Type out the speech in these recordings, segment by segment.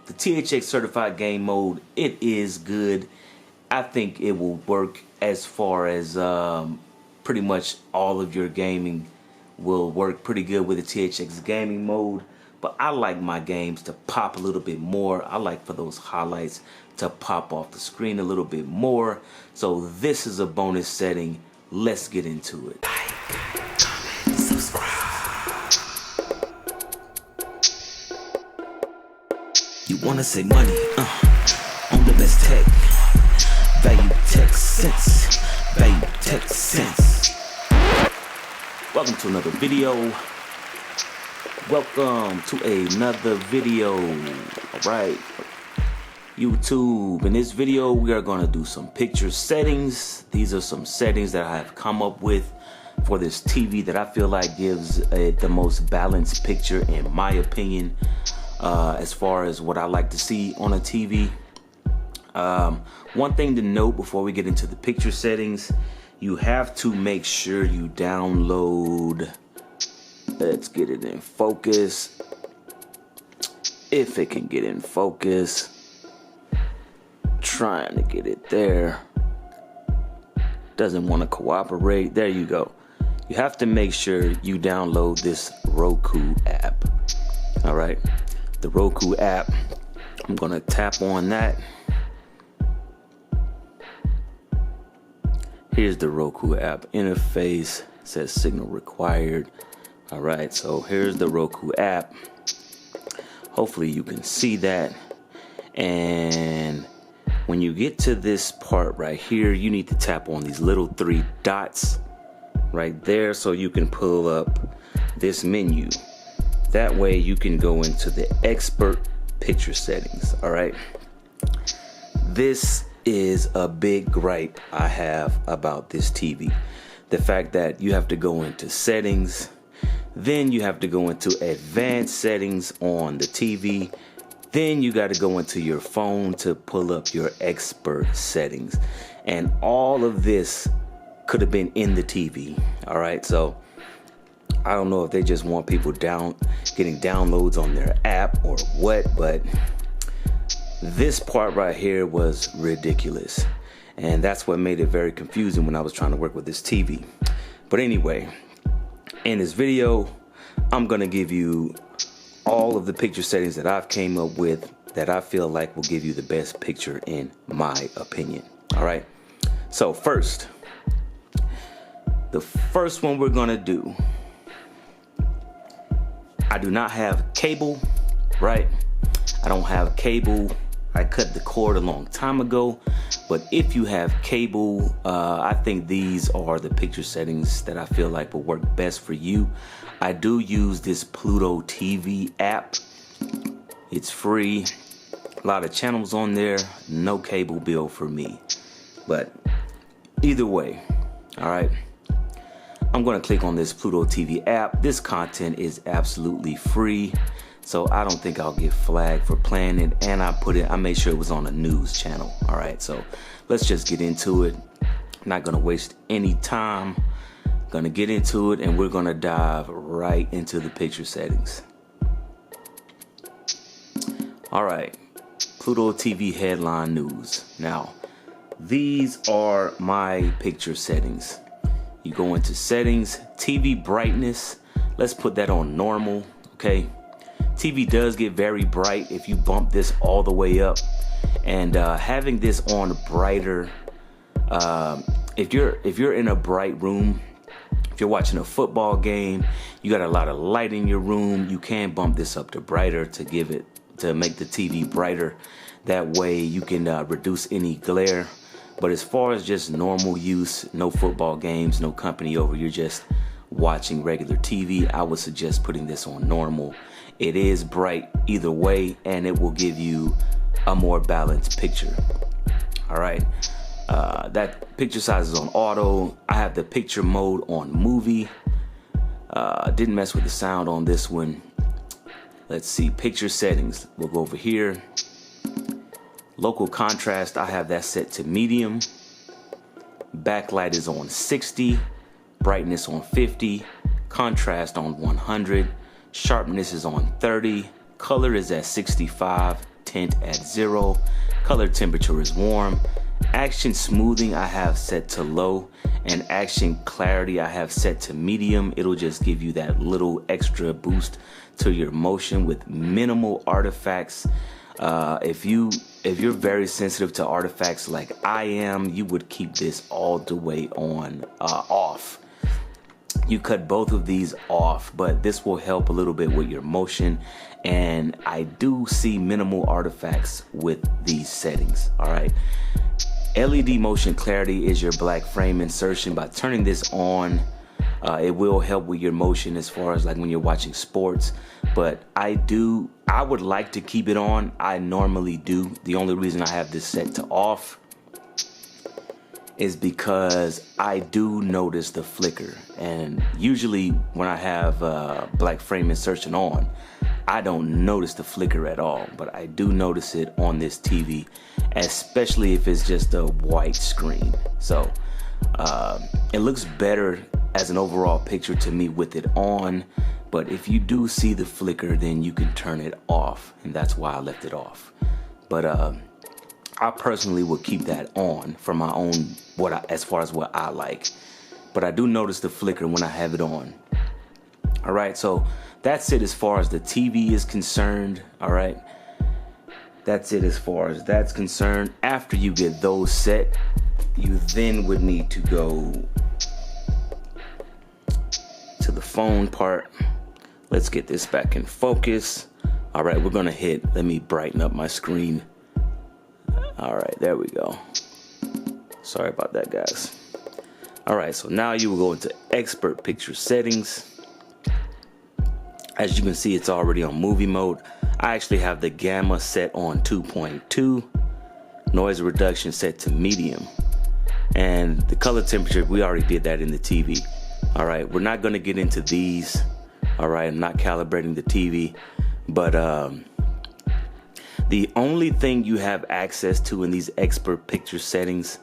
the THX certified game mode, it is good. I think it will work as far as pretty much all of your gaming will work pretty good with the THX gaming mode. But I like my games to pop a little bit more. I like for those highlights to pop off the screen a little bit more. So this is a bonus setting. Let's get into it. Like, comment, subscribe. You wanna save money on the best tech. Value tech sense. Value tech sense. Welcome to another video. Welcome to another video. Alright, YouTube. In this video we are going to do some picture settings. These are some settings that I have come up with for this TV that I feel like gives it the most balanced picture in my opinion, as far as what I like to see on a TV. One thing to note before we get into the picture settings, you have to make sure you download. Let's get it in focus. If it can get in focus. Trying to get it there. Doesn't want to cooperate. There you go. You have to make sure you download this Roku app. Alright. The Roku app. I'm going to tap on that. Here's the Roku app interface. It says signal required. Alright, so here's the Roku app. Hopefully you can see that. And when you get to this part right here, you need to tap on these little three dots right there so you can pull up this menu. That way you can go into the expert picture settings. Alright. This is a big gripe I have about this TV. The fact that you have to go into settings. Then you have to go into advanced settings on the TV. Then you got to go into your phone to pull up your expert settings. And all of this could have been in the TV. All right, so I don't know if they just want people getting downloads on their app or what, but this part right here was ridiculous. And that's what made it very confusing when I was trying to work with this TV. But anyway, in this video, I'm going to give you all of the picture settings that I've came up with that I feel like will give you the best picture in my opinion. All right. So first, the first one we're going to do, I do not have cable, right? I don't have cable. I cut the cord a long time ago. But if you have cable, I think these are the picture settings that I feel like will work best for you. I do use this Pluto TV app. It's free. A lot of channels on there. No cable bill for me. But either way, all right. I'm going to click on this Pluto TV app. This content is absolutely free. So I don't think I'll get flagged for playing it, and I made sure it was on a news channel. All right, so let's just get into it. I'm not gonna waste any time. Gonna get into it, and we're gonna dive right into the picture settings. All right, Pluto TV headline news. Now, these are my picture settings. You go into settings, TV brightness. Let's put that on normal, okay? TV does get very bright if you bump this all the way up, and having this on brighter, if you're in a bright room, if you're watching a football game, you got a lot of light in your room, you can bump this up to brighter to make the TV brighter. That way you can reduce any glare. But as far as just normal use, no football games, no company over, you're just watching regular TV, I would suggest putting this on normal. It is bright either way, and it will give you a more balanced picture. All right, that picture size is on auto. I have the picture mode on movie. Didn't mess with the sound on this one. Let's see, picture settings. We'll go over here. Local contrast, I have that set to medium. Backlight is on 60. Brightness on 50. Contrast on 100. Sharpness is on 30. Color is at 65. tint at 0. Color temperature is warm. Action smoothing I have set to low, and action clarity I have set to medium. It'll just give you that little extra boost to your motion with minimal artifacts. If you're very sensitive to artifacts like I am, you would keep this all the way on off. You cut both of these off, but this will help a little bit with your motion, and I do see minimal artifacts with these settings. All right. LED motion clarity is your black frame insertion. By turning this on, it will help with your motion as far as like when you're watching sports, but I would like to keep it on. I normally do. The only reason I have this set to off is because I do notice the flicker, and usually when I have black frame insertion on, I don't notice the flicker at all, but I do notice it on this TV, especially if it's just a white screen. So it looks better as an overall picture to me with it on, but if you do see the flicker, then you can turn it off, and that's why I left it off. But I personally would keep that on for my own, as far as what I like. But I do notice the flicker when I have it on. All right, so that's it as far as the TV is concerned. All right, that's it as far as that's concerned. After you get those set, you then would need to go to the phone part. Let's get this back in focus. All right, we're gonna hit, let me brighten up my screen. All right, there we go. Sorry about that, guys. All right, so now you will go into expert picture settings. As you can see, it's already on movie mode. I actually have the gamma set on 2.2, noise reduction set to medium, and the color temperature, we already did that in the TV. All right, we're not gonna get into these. All right, I'm not calibrating the TV, but the only thing you have access to in these expert picture settings,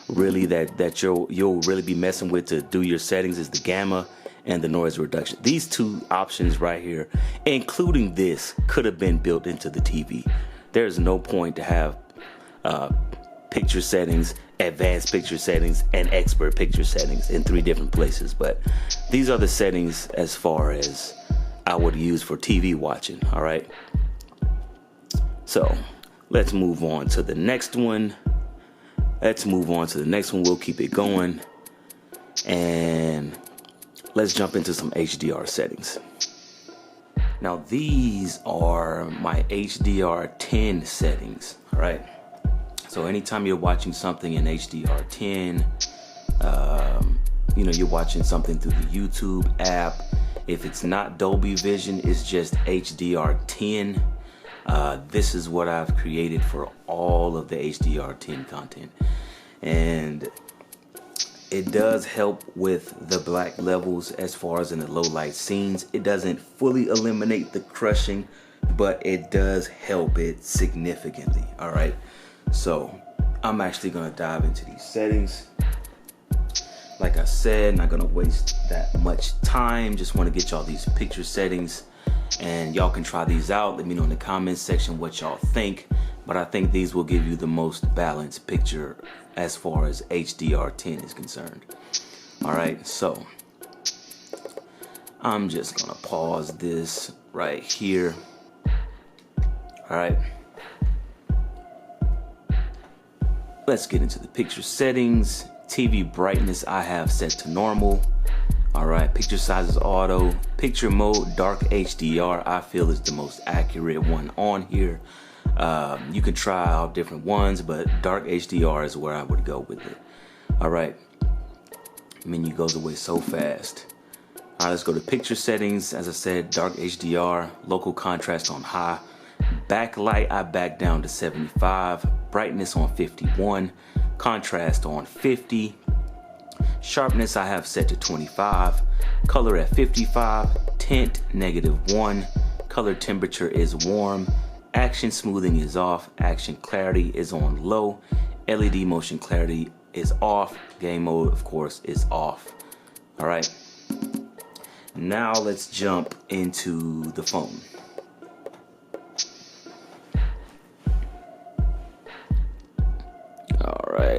really that you'll really be messing with to do your settings, is the gamma and the noise reduction. These two options right here, including this, could have been built into the TV. There's no point to have picture settings, advanced picture settings, and expert picture settings in 3 different places. But these are the settings as far as I would use for TV watching. All right. So let's move on to the next one. We'll keep it going. And let's jump into some HDR settings. Now these are my HDR10 settings. All right. So anytime you're watching something in HDR10, you're watching something through the YouTube app. If it's not Dolby Vision, it's just HDR10. This is what I've created for all of the HDR10 content, and it does help with the black levels as far as in the low light scenes. It doesn't fully eliminate the crushing, but it does help it significantly. All right, so I'm actually gonna dive into these settings. Like I said, not gonna waste that much time. Just want to get y'all these picture settings, and y'all can try these out. Let me know in the comments section what y'all think, but I think these will give you the most balanced picture as far as HDR10 is concerned. All right, so I'm just gonna pause this right here. All right, let's get into the picture settings. TV brightness I have set to normal. All right, picture size is auto. Picture mode, dark HDR, I feel is the most accurate one on here. You can try out different ones, but dark HDR is where I would go with it. All right, menu goes away so fast. All right, let's go to picture settings. As I said, dark HDR, local contrast on high. Backlight, I back down to 75. Brightness on 51. Contrast on 50. Sharpness I have set to 25. Color at 55. Tint -1. Color temperature is warm. Action smoothing is off. Action clarity is on low. LED motion clarity is off. Game mode, of course, is off. All right. Now let's jump into the phone.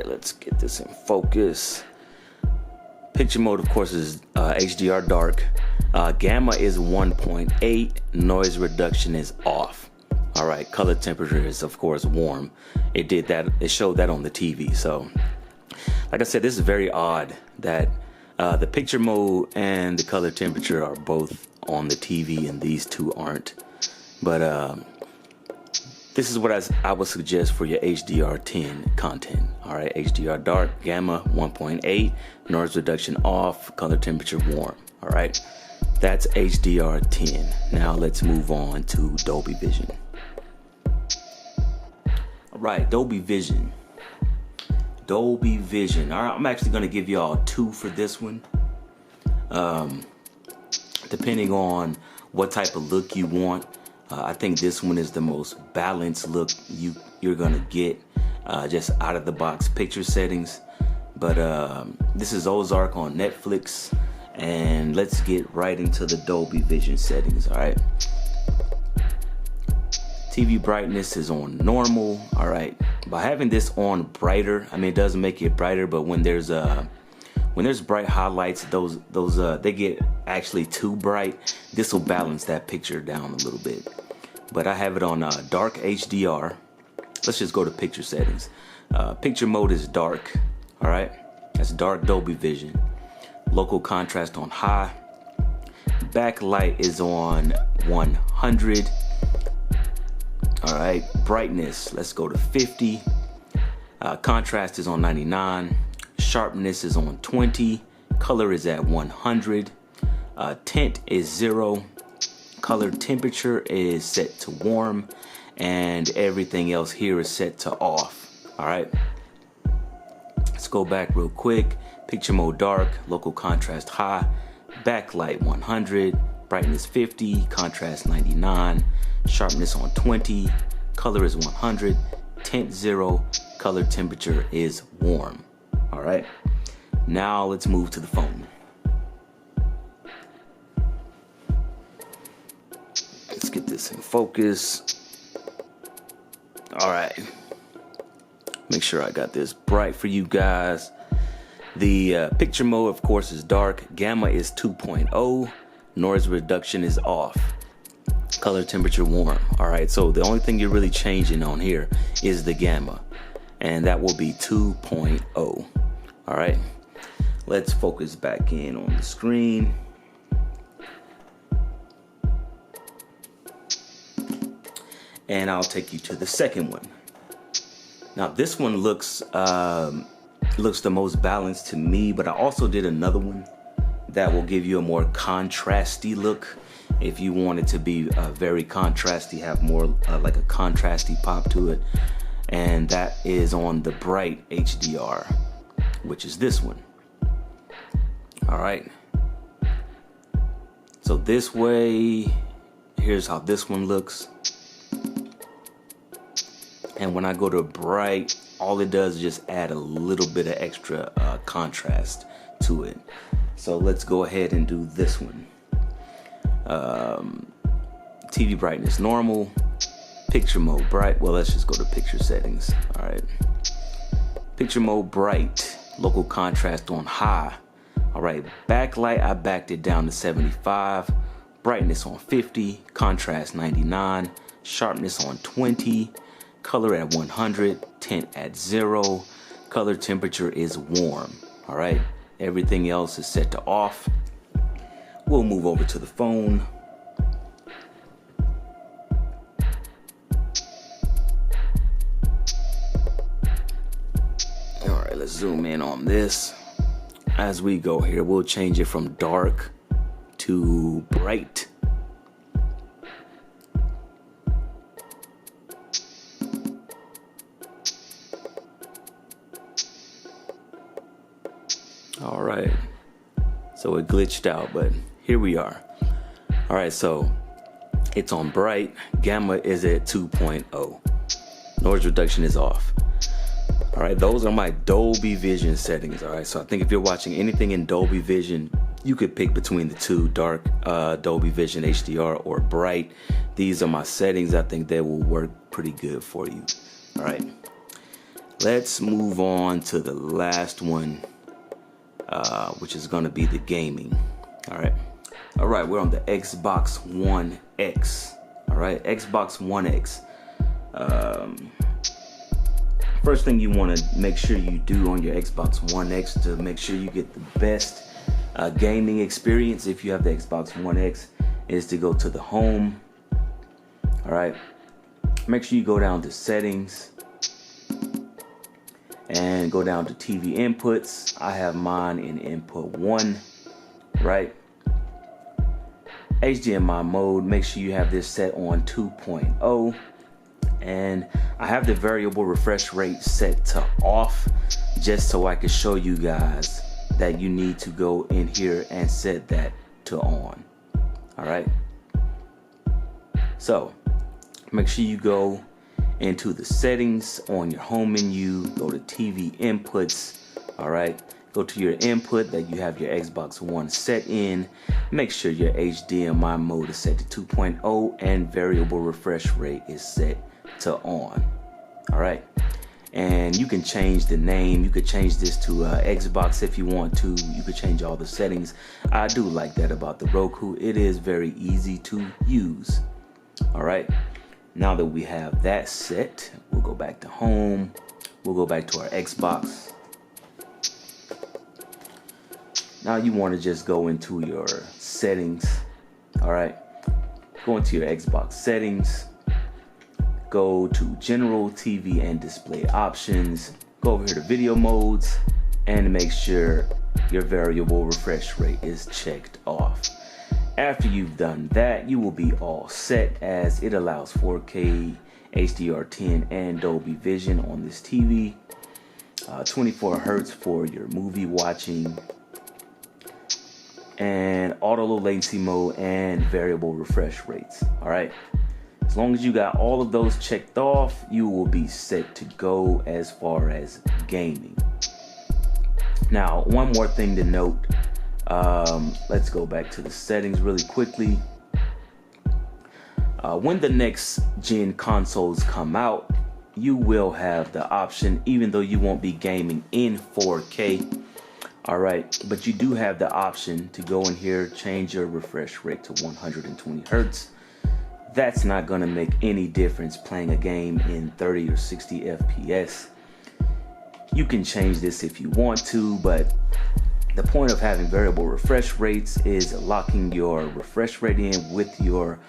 right, let's get this in focus. Picture mode, of course, is HDR dark. Gamma is 1.8. Noise reduction is off. All right, color temperature is, of course, warm. It did that. It showed that on the TV. So, like I said, this is very odd that the picture mode and the color temperature are both on the TV and these two aren't. But this is what I would suggest for your HDR10 content. All right, HDR dark, gamma 1.8, noise reduction off, color temperature warm. All right, that's HDR10. Now let's move on to Dolby Vision. All right, Dolby Vision. Dolby Vision. All right, I'm actually going to give y'all two for this one. Depending on what type of look you want. I think this one is the most balanced look you're gonna get just out of the box picture settings. But this is Ozark on Netflix, and let's get right into the Dolby Vision settings. All right, TV brightness is on normal. All right, by having this on brighter, I mean, it does make it brighter, but when there's bright highlights, those they get actually too bright. This will balance that picture down a little bit. But I have it on dark HDR. Let's just go to picture settings. Picture mode is dark. All right, that's dark Dolby Vision. Local contrast on high. Backlight is on 100. All right, brightness, let's go to 50. Contrast is on 99. Sharpness is on 20. Color is at 100. Tint is 0. Color temperature is set to warm, and everything else here is set to off. All right, let's go back real quick. Picture mode dark, local contrast high, backlight 100, brightness 50, contrast 99, sharpness on 20, color is 100, tint 0, color temperature is warm. All right, now let's move to the phone. Let's get this in focus. All right, make sure I got this bright for you guys. The picture mode, of course, is dark. Gamma is 2.0. Noise reduction is off. Color temperature warm. All right, so the only thing you're really changing on here is the gamma, and that will be 2.0. All right, let's focus back in on the screen. And I'll take you to the second one. Now this one looks the most balanced to me, but I also did another one that will give you a more contrasty look. If you want it to be very contrasty, have more like a contrasty pop to it, and that is on the bright HDR, which is this one. All right, so this way, here's how this one looks. And when I go to bright, all it does is just add a little bit of extra contrast to it. So let's go ahead and do this one. TV brightness normal, picture mode bright. Well, let's just go to picture settings. All right, picture mode bright, local contrast on high. All right, backlight, I backed it down to 75, brightness on 50, contrast 99, sharpness on 20, color at 100, tint at 0, color temperature is warm. All right, everything else is set to off. We'll move over to the phone. All right, let's zoom in on this. As we go here, we'll change it from dark to bright. All right, so it glitched out, but here we are. All right, so it's on bright. Gamma is at 2.0. Noise reduction is off. All right, those are my Dolby Vision settings. All right, so I think if you're watching anything in Dolby Vision, you could pick between the two, dark Dolby Vision HDR or bright. These are my settings. I think they will work pretty good for you. All right, let's move on to the last one, which is going to be the gaming. All right, we're on the Xbox One X. All right, Xbox One X. First thing you want to make sure you do on your Xbox One X to make sure you get the best gaming experience if you have the Xbox One X is to go to the home. All right, make sure you go down to settings and go down to TV inputs. I have mine in input 1, right? HDMI mode, make sure you have this set on 2.0, and I have the variable refresh rate set to off just so I can show you guys that you need to go in here and set that to on. All right, so make sure you go into the settings on your home menu, go to TV inputs. All right, go to your input that you have your Xbox One set in. Make sure your HDMI mode is set to 2.0 and variable refresh rate is set to on. All right, and you can change the name. You could change this to Xbox if you want to. You could change all the settings. I do like that about the Roku. It is very easy to use. All right, now that we have that set, we'll go back to home. We'll go back to our Xbox. Now you want to just go into your settings. All right, go into your Xbox settings. Go to general TV and display options. Go over here to video modes and make sure your variable refresh rate is checked off. After you've done that, you will be all set, as it allows 4K, HDR10 and Dolby Vision on this TV. 24 Hertz for your movie watching, and auto low latency mode and variable refresh rates. All right, as long as you got all of those checked off, you will be set to go as far as gaming. Now, one more thing to note, let's go back to the settings really quickly. When the next gen consoles come out, you will have the option, even though you won't be gaming in 4K. All right, but you do have the option to go in here, change your refresh rate to 120 Hertz. That's not going to make any difference playing a game in 30 or 60 FPS. You can change this if you want to, but the point of having variable refresh rates is locking your refresh rate in with your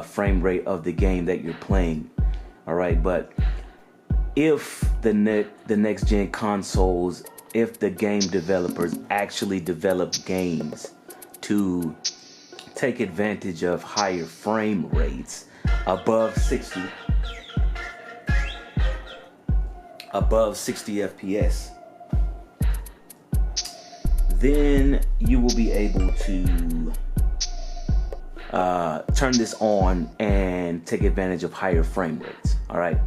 frame rate of the game that you're playing. All right, but if the next gen consoles, if the game developers actually develop games to take advantage of higher frame rates above 60 FPS, then you will be able to turn this on and take advantage of higher frame rates. All right,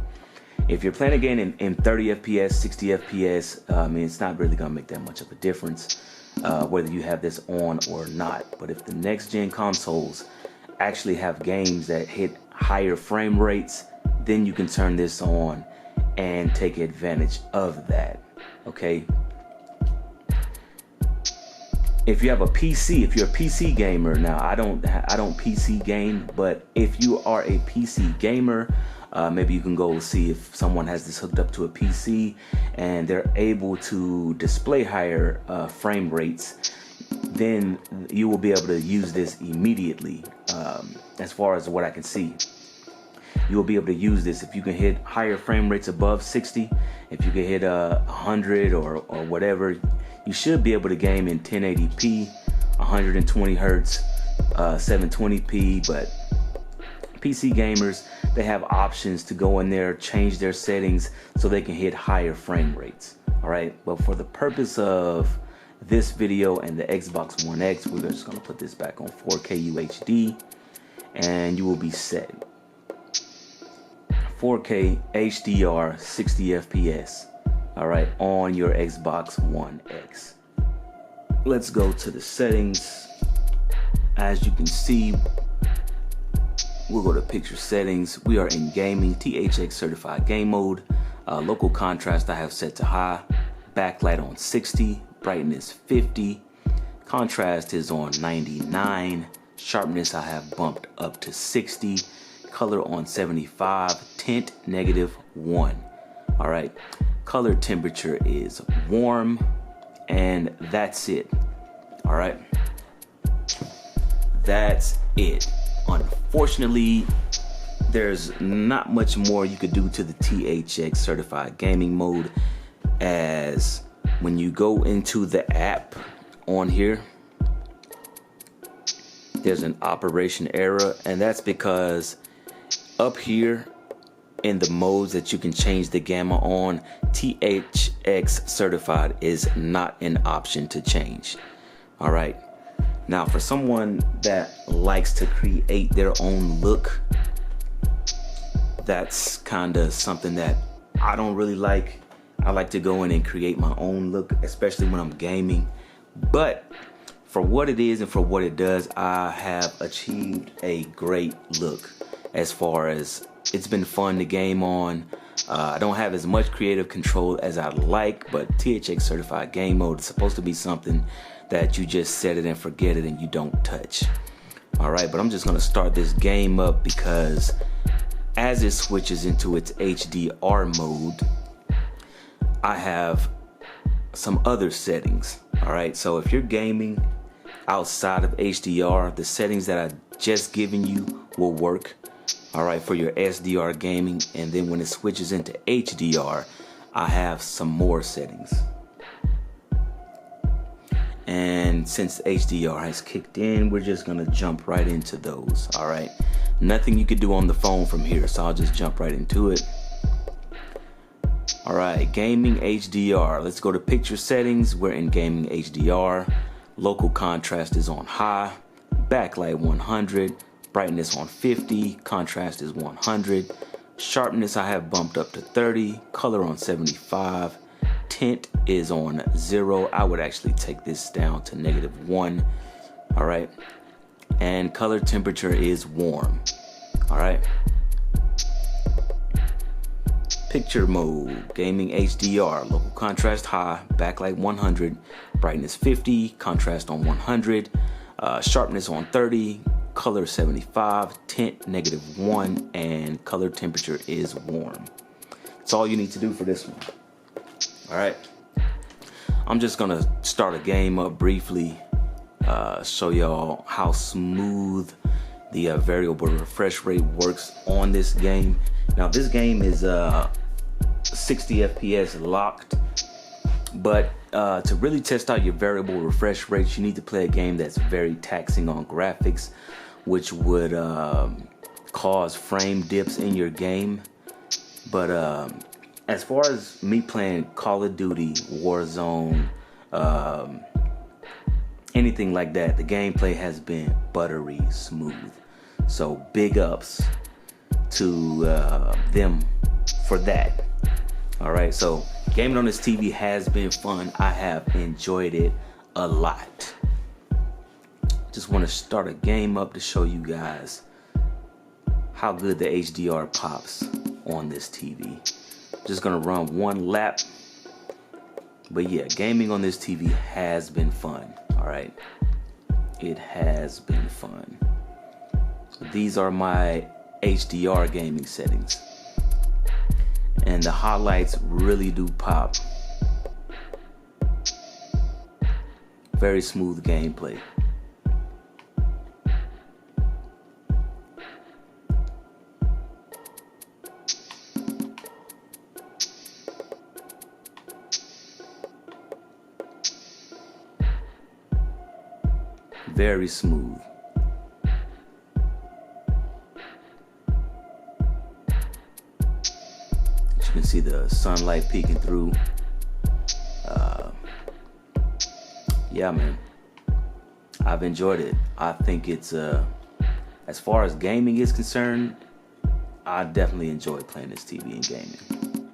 if you're playing a game in 30 FPS, 60 FPS, I mean, it's not really gonna make that much of a difference whether you have this on or not. But if the next gen consoles actually have games that hit higher frame rates, then you can turn this on and take advantage of that. Okay, if you have a PC, if you're a PC gamer, now I don't PC game, but if you are a PC gamer, maybe you can go see if someone has this hooked up to a PC and they're able to display higher frame rates, then you will be able to use this immediately. As far as what I can see, you will be able to use this if you can hit higher frame rates above 60. If you can hit 100 or whatever, you should be able to game in 1080p, 120 Hertz, 720p. But PC gamers, they have options to go in there, change their settings so they can hit higher frame rates. All right, well, for the purpose of this video and the Xbox One X, we're just going to put this back on 4K UHD and you will be set. 4K HDR 60 FPS. All right, on your Xbox One X. Let's go to the settings. As you can see, we'll go to picture settings. We are in gaming, THX certified game mode. Local contrast I have set to high, backlight on 60, brightness 50, contrast is on 99, sharpness I have bumped up to 60, color on 75, tint -1. All right, color temperature is warm, and that's it. All right, that's it. Unfortunately, there's not much more you could do to the THX certified gaming mode, as when you go into the app on here, there's an operation error, and that's because up here in the modes that you can change the gamma on, THX certified is not an option to change. All right, now for someone that likes to create their own look, that's kind of something that I don't really like. I like to go in and create my own look, especially when I'm gaming. But for what it is and for what it does, I have achieved a great look. As far as it's been fun to game on. I don't have as much creative control as I'd like, but THX certified game mode is supposed to be something that you just set it and forget it and you don't touch. All right, but I'm just gonna start this game up because as it switches into its HDR mode, I have some other settings. All right, so if you're gaming outside of HDR, the settings that I just given you will work. All right, for your SDR gaming, and then when it switches into HDR, I have some more settings. And since HDR has kicked in, we're just gonna jump right into those. All right, nothing you could do on the phone from here, so I'll just jump right into it. All right, gaming HDR. Let's go to picture settings. We're in gaming HDR. Local contrast is on high, backlight 100, brightness on 50, contrast is 100, sharpness I have bumped up to 30, color on 75, tint is on 0. I would actually take this down to -1. All right, and color temperature is warm. All right, picture mode, gaming HDR, local contrast high, backlight 100, brightness 50, contrast on 100, sharpness on 30, color 75, tint -1, and color temperature is warm. That's all you need to do for this one. All right, I'm just gonna start a game up briefly, show y'all how smooth the variable refresh rate works on this game. Now this game is 60 FPS locked, but to really test out your variable refresh rates, you need to play a game that's very taxing on graphics, which would cause frame dips in your game. But as far as me playing Call of Duty, Warzone, anything like that, the gameplay has been buttery smooth. So big ups to them for that. All right, so gaming on this TV has been fun. I have enjoyed it a lot. Just want to start a game up to show you guys how good the HDR pops on this TV. Just gonna run one lap, but yeah, gaming on this TV has been fun. All right, it has been fun. These are my HDR gaming settings, and the highlights really do pop. Very smooth gameplay. Very smooth. As you can see the sunlight peeking through. Yeah, man, I've enjoyed it. I think it's as far as gaming is concerned, I definitely enjoy playing this TV and gaming.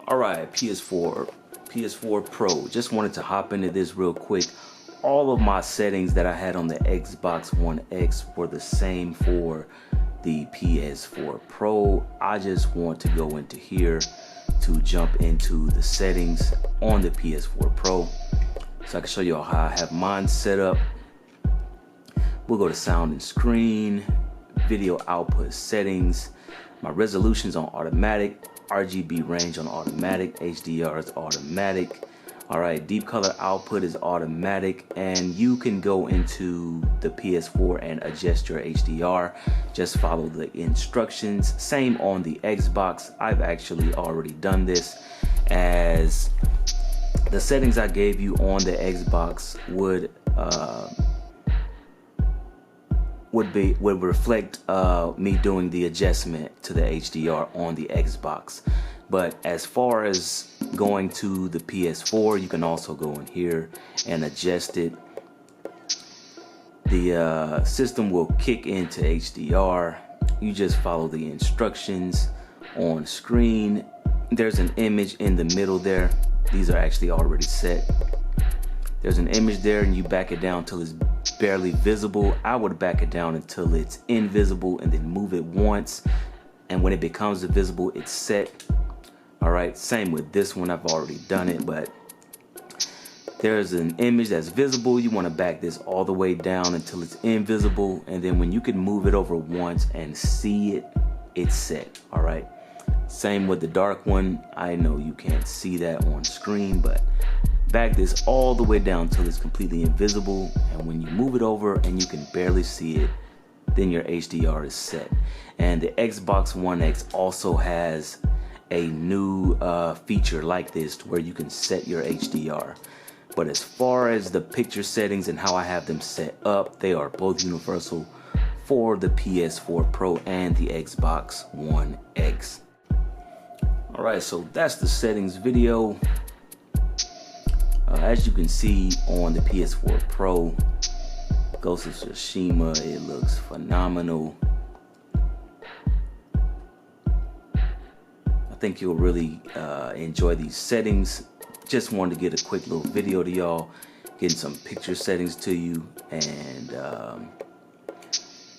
All right, PS4 Pro. Just wanted to hop into this real quick. All of my settings that I had on the Xbox One X were the same for the PS4 Pro. I just want to go into here, to jump into the settings on the PS4 Pro. So I can show you how I have mine set up. We'll go to sound and screen, video output settings. My resolution's on automatic, RGB range on automatic, HDR is automatic. All right, deep color output is automatic, and you can go into the PS4 and adjust your HDR. Just follow the instructions. Same on the Xbox. I've actually already done this, as the settings I gave you on the Xbox would reflect me doing the adjustment to the HDR on the Xbox. But as far as going to the PS4, you can also go in here and adjust it. The system will kick into HDR. You just follow the instructions on screen. There's an image in the middle there. These are actually already set. There's an image there, and you back it down till it's barely visible. I would back it down until it's invisible and then move it once, and when it becomes visible, it's set. All right, same with this one. I've already done it, but there's an image that's visible. You want to back this all the way down until it's invisible, and then when you can move it over once and see it, it's set. All right, same with the dark one. I know you can't see that on screen, but back this all the way down till it's completely invisible, and when you move it over and you can barely see it, then your HDR is set. And the Xbox One X also has a new feature like this to where you can set your HDR. But as far as the picture settings and how I have them set up, they are both universal for the PS4 Pro and the Xbox One X. All right, so that's the settings video. As you can see on the PS4 Pro, Ghost of Tsushima, it looks phenomenal. I think you'll really enjoy these settings. Just wanted to get a quick little video to y'all, getting some picture settings to you, and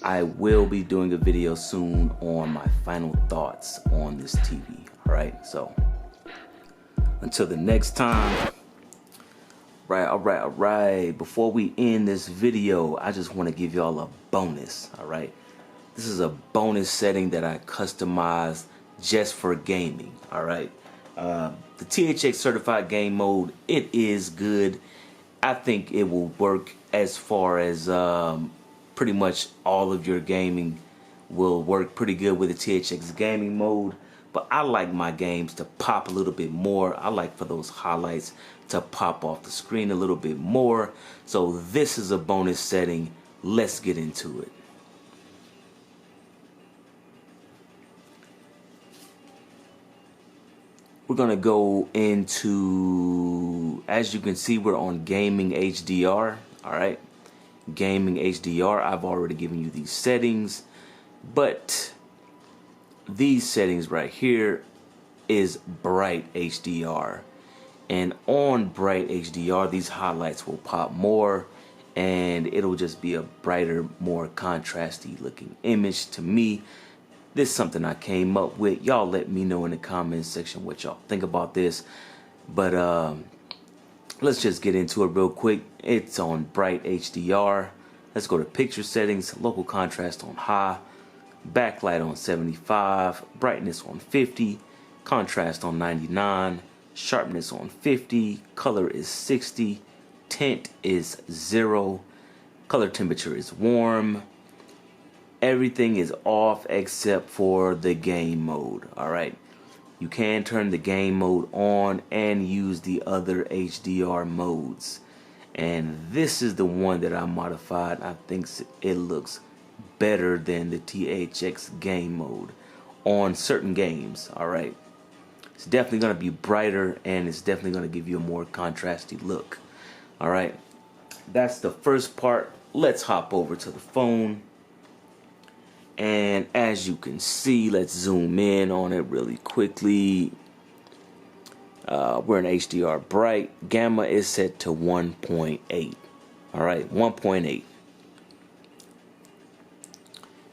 I will be doing a video soon on my final thoughts on this TV. All right, so until the next time. All right. Before we end this video, I just want to give y'all a bonus. All right, this is a bonus setting that I customized just for gaming. All right, the THX certified game mode, it is good. I think it will work as far as pretty much all of your gaming will work pretty good with the THX gaming mode. But I like my games to pop a little bit more. I like for those highlights to pop off the screen a little bit more. So this is a bonus setting. Let's get into it. We're gonna go into, as you can see, we're on gaming HDR. All right, gaming HDR. I've already given you these settings, but these settings right here is bright HDR, and on bright HDR, these highlights will pop more, and it'll just be a brighter, more contrasty looking image to me. This is something I came up with. Y'all let me know in the comments section what y'all think about this. But let's just get into it real quick. It's on bright HDR. Let's go to picture settings, local contrast on high, backlight on 75, brightness on 50, contrast on 99, sharpness on 50, color is 60, tint is 0, color temperature is warm. Everything is off except for the game mode. All right, you can turn the game mode on and use the other HDR modes, and this is the one that I modified. I think it looks better than the THX game mode on certain games. All right, it's definitely going to be brighter, and it's definitely going to give you a more contrasty look. All right, that's the first part. Let's hop over to the phone. And as you can see, let's zoom in on it really quickly. We're in HDR bright. Gamma is set to 1.8. All right, 1.8.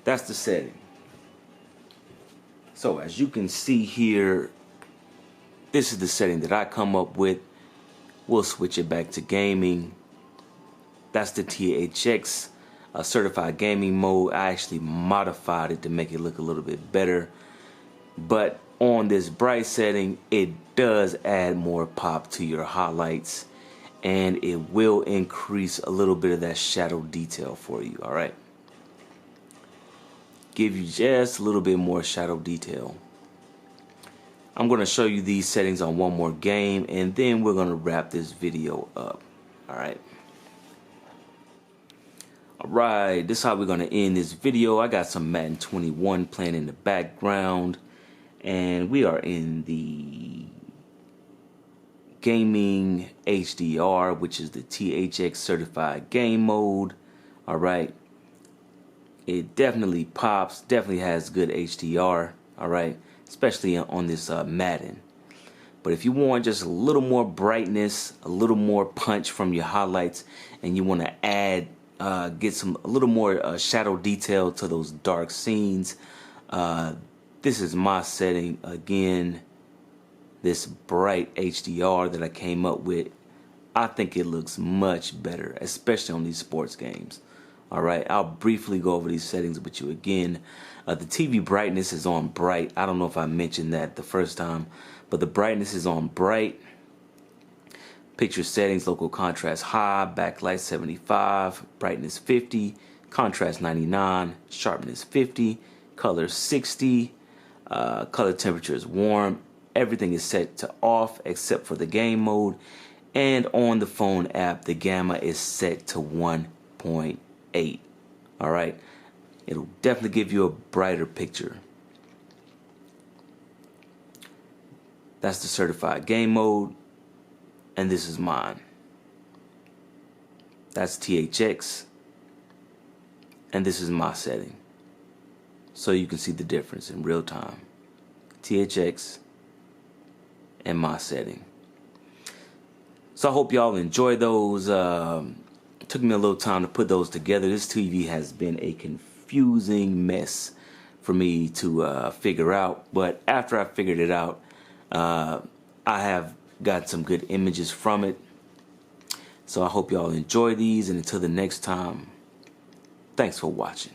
That's the setting. So as you can see here, this is the setting that I come up with. We'll switch it back to gaming. That's the THX certified gaming mode. I actually modified it to make it look a little bit better. But on this bright setting, it does add more pop to your highlights, and it will increase a little bit of that shadow detail for you. All right, give you just a little bit more shadow detail. I'm going to show you these settings on one more game, and then we're going to wrap this video up. All right. Alright, this is how we're going to end this video. I got some Madden 21 playing in the background, and we are in the gaming HDR, which is the THX certified game mode. Alright, it definitely pops, definitely has good HDR, alright, especially on this Madden. But if you want just a little more brightness, a little more punch from your highlights, and you want to add get a little more shadow detail to those dark scenes, this is my setting. Again, this bright HDR that I came up with, I think it looks much better, especially on these sports games. Alright, I'll briefly go over these settings with you again. The TV brightness is on bright. I don't know if I mentioned that the first time, but the brightness is on bright. Picture settings, local contrast high, backlight 75, brightness 50, contrast 99, sharpness 50, color 60, color temperature is warm. Everything is set to off except for the game mode. And on the phone app, the gamma is set to 1.8. Alright, it'll definitely give you a brighter picture. That's the certified game mode. And this is mine. That's THX. And this is my setting. So you can see the difference in real time. THX and my setting. So I hope y'all enjoy those. It took me a little time to put those together. This TV has been a confusing mess for me to figure out. But after I figured it out, I have got some good images from it. So I hope y'all enjoy these, and until the next time, thanks for watching.